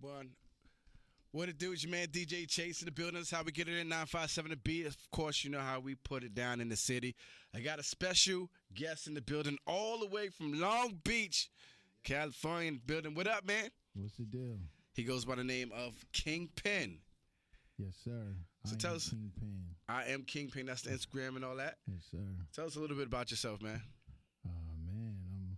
One. What it do is your man DJ Chase in the building. That's how we get it in 957 The Beat. Of course, you know how we put it down in the city. I got a special guest in the building all the way from Long Beach, California in the building. What up, man? What's the deal? He goes by the name of Kingpin. Yes, sir. So tell us. Kingpin. I am Kingpin. That's the Instagram and all that. Yes, sir. Tell us a little bit about yourself, man. Man,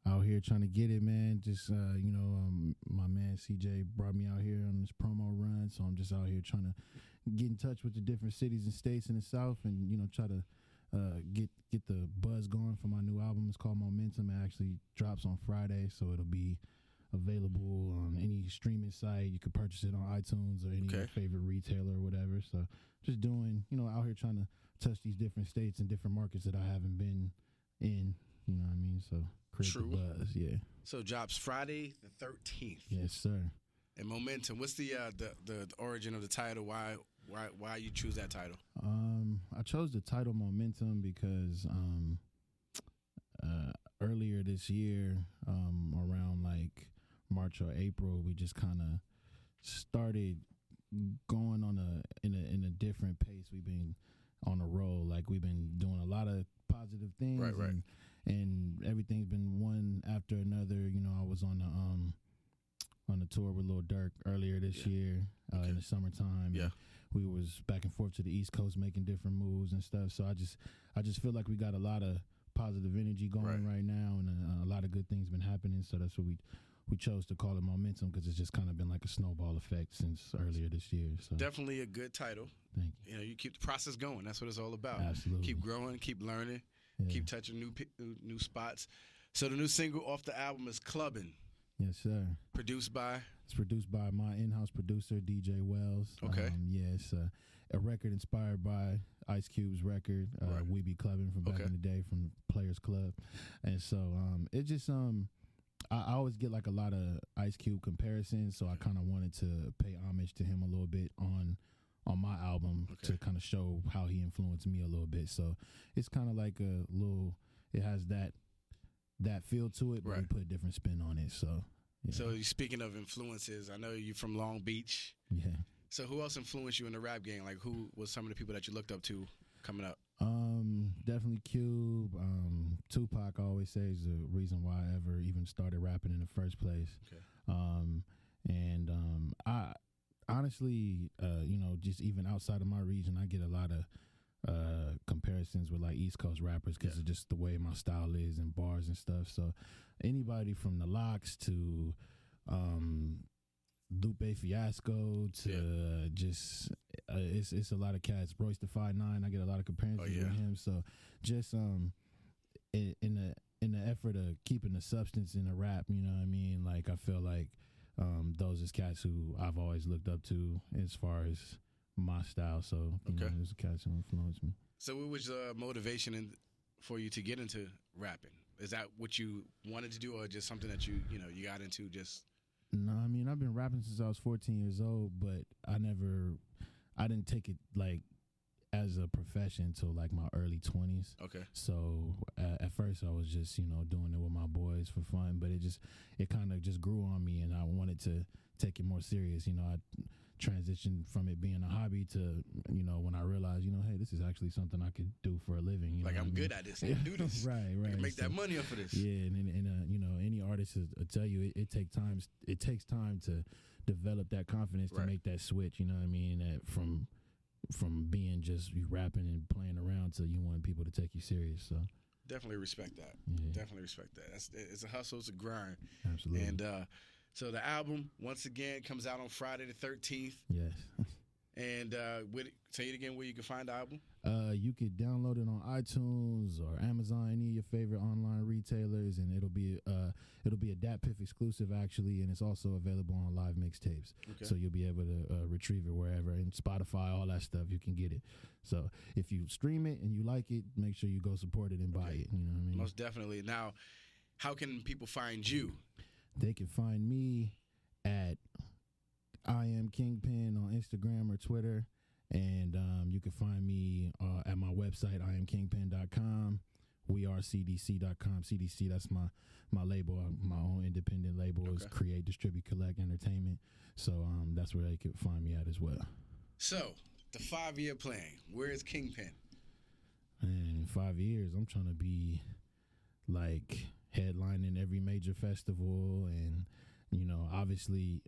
I'm out here trying to get it, man. Just, my man CJ brought me out here on this promo run, so I'm just out here trying to get in touch with the different cities and states in the South and, try to get the buzz going for my new album. It's called Momentum. It actually drops on Friday, so it'll be available on any streaming site. You can purchase it on iTunes or any of your favorite retailer or whatever. So just doing, out here trying to touch these different states and different markets that I haven't been in, you know what I mean? So create the buzz, yeah. So drops Friday the 13th. Yes, sir. And Momentum, what's the origin of the title? Why you choose that title? I chose the title Momentum because earlier this year, around like March or April, we just kind of started going in a different pace. We've been on a roll, like we've been doing a lot of positive things, right. And everything's been one after another. I was on the tour with Lil Durk earlier this year in the summertime. Yeah, we was back and forth to the East Coast making different moves and stuff. So I just feel like we got a lot of positive energy going right now, and a lot of good things been happening. So that's what we chose to call it Momentum, because it's just kind of been like a snowball effect since earlier this year. So definitely a good title. Thank you. You keep the process going. That's what it's all about. Absolutely. Keep growing, keep learning, keep touching new spots. So the new single off the album is Clubbin'. Yes, sir. It's produced by my in-house producer, DJ Wells. Okay. It's a record inspired by Ice Cube's record, We Be Clubbin' from back in the day from Players Club. And so it just I always get like a lot of Ice Cube comparisons, so I kind of wanted to pay homage to him a little bit on my album to kind of show how he influenced me a little bit. So it's kind of like it has that feel to it, but we put a different spin on it. So yeah. So speaking of influences, I know you're from Long Beach. Yeah. So who else influenced you in the rap game? Like, who was some of the people that you looked up to coming up? Definitely Cube. Tupac, I always say, is the reason why I ever even started rapping in the first place. Okay. I honestly, just even outside of my region, I get a lot of comparisons with like East Coast rappers because of just the way my style is and bars and stuff. So anybody from the Locks to Lupe Fiasco to just it's a lot of cats. Royce the 5'9", I get a lot of comparisons with him. So just in the effort of keeping the substance in the rap, you know what I mean? Like I feel like those is cats who I've always looked up to as far as my style. So those are cats who influenced me. So what was the motivation for you to get into rapping? Is that what you wanted to do, or just something that you got into just? No, I mean, I've been rapping since I was 14 years old, but I didn't take it like as a profession until like my early 20s. Okay. So at first I was just, doing it with my boys for fun, but it kind of just grew on me, and I wanted to take it more serious. I transitioned from it being a hobby to, when I realized, hey, this is actually something I could do for a living. Like I'm good at this. I can do this. Right. I can make that money off of this. Yeah, and any artist will tell you it takes time. It takes time to develop that confidence to make that switch. You know what I mean? That from being just you rapping and playing around to you want people to take you serious. So definitely respect that. Yeah. Definitely respect that. It's a hustle. It's a grind. Absolutely. And so the album once again comes out on Friday the 13th. Yes. And say it again where you can find the album. You could download it on iTunes or Amazon, any of your favorite online retailers, and it'll be a DatPiff exclusive actually, and it's also available on live mixtapes. Okay. So you'll be able to retrieve it wherever, and Spotify, all that stuff. You can get it. So if you stream it and you like it, make sure you go support it and buy it. You know what I mean? Most definitely. Now, how can people find you? They can find me at I Am Kingpin on Instagram or Twitter. And you can find me at my website, IamKingpin.com, wearecdc.com. CDC, that's my label, my own independent label. Is Create, Distribute, Collect Entertainment. So that's where they could find me at as well. So the 5-year plan. Where is Kingpin? And in 5 years, I'm trying to be like headlining every major festival, and obviously,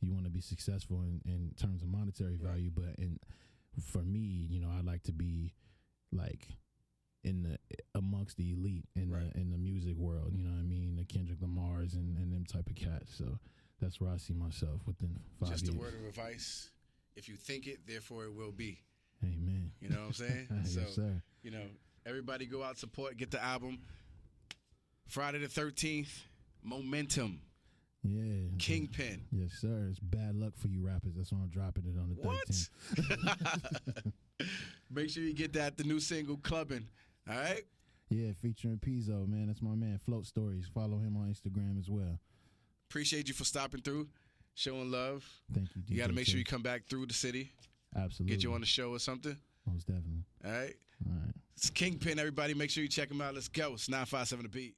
you want to be successful in terms of monetary value, but for me, I'd like to be like amongst the elite in the music world. You know what I mean? The Kendrick Lamars and them type of cats. So that's where I see myself within 5 years. Just a word of advice: if you think it, therefore it will be. Amen. You know what I'm saying? Yes, sir. Everybody go out, support, get the album. Friday the 13th, Momentum. Yeah. Kingpin. Yes, sir. It's bad luck for you rappers. That's why I'm dropping it on the 13th. Make sure you get the new single, Clubbing. All right? Yeah, featuring Pizzo, man. That's my man. Float Stories. Follow him on Instagram as well. Appreciate you for stopping through, showing love. Thank you, DJ. You got to make sure you come back through the city. Absolutely. Get you on the show or something. Most definitely. All right? All right. It's Kingpin, everybody. Make sure you check him out. Let's go. It's 957 The Beat.